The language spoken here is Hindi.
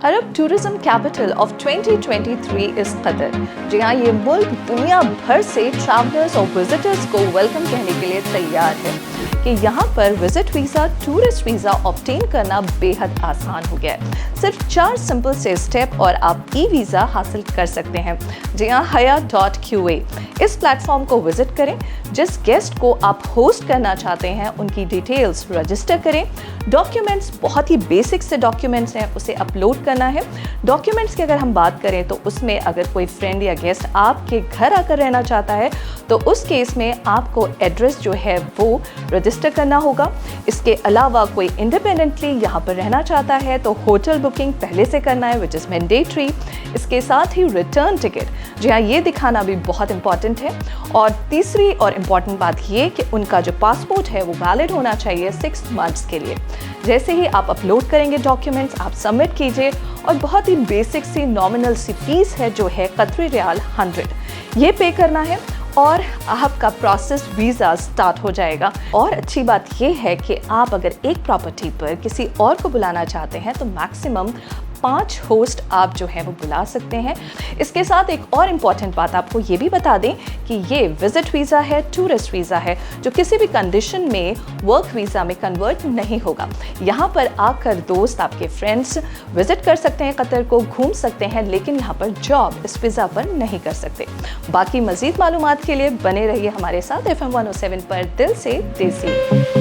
अरब टूरिज्म कैपिटल ऑफ 2023 इस कतर। जी हाँ, ये मुल्क दुनिया भर से ट्रैवलर्स और विजिटर्स को वेलकम कहने के लिए तैयार है कि यहाँ पर visit visa, tourist visa obtain करना बेहद आसान हो गया है। सिर्फ 4 सिंपल से स्टेप और आप ई वीज़ा हासिल कर सकते हैं। जी हाँ, haya.qa इस प्लेटफॉर्म को विजिट करें। जिस गेस्ट को आप होस्ट करना चाहते हैं उनकी डिटेल्स रजिस्टर करें। डॉक्यूमेंट्स बहुत ही बेसिक से डॉक्यूमेंट्स हैं, उसे अपलोड करना है। डॉक्यूमेंट्स की अगर हम बात करें तो उसमें अगर कोई फ्रेंड या गेस्ट आपके घर आकर रहना चाहता है तो उस केस में आपको एड्रेस जो है वो रजिस्टर करना होगा। इसके अलावा कोई इंडिपेंडेंटली यहाँ पर रहना चाहता है तो होटल बुकिंग पहले से करना है, विच इज़ मैंडेटरी। इसके साथ ही रिटर्न टिकट, जी हाँ, ये दिखाना भी बहुत इंपॉर्टेंट है। और तीसरी और इम्पॉर्टेंट बात ये कि उनका जो पासपोर्ट है वो वैलिड होना चाहिए 6 मंथ्स के लिए। जैसे ही आप अपलोड करेंगे डॉक्यूमेंट्स, आप सबमिट कीजिए और बहुत ही बेसिक सी नॉमिनल सी फीस है जो है कतरी रियाल 100, ये पे करना है और आपका प्रोसेस वीज़ा स्टार्ट हो जाएगा। और अच्छी बात यह है कि आप अगर एक प्रॉपर्टी पर किसी और को बुलाना चाहते हैं तो मैक्सिमम 5 होस्ट आप जो है वो बुला सकते हैं। इसके साथ एक और इम्पॉर्टेंट बात आपको ये भी बता दें कि ये विजिट वीज़ा है, टूरिस्ट वीज़ा है, जो किसी भी कंडीशन में वर्क वीज़ा में कन्वर्ट नहीं होगा। यहाँ पर आकर दोस्त, आपके फ्रेंड्स विजिट कर सकते हैं, कतर को घूम सकते हैं, लेकिन यहाँ पर जॉब इस वीज़ा पर नहीं कर सकते। बाकी मज़ीद मालूमात के लिए बने रहिए हमारे साथ FM 107 पर दिल से देसी।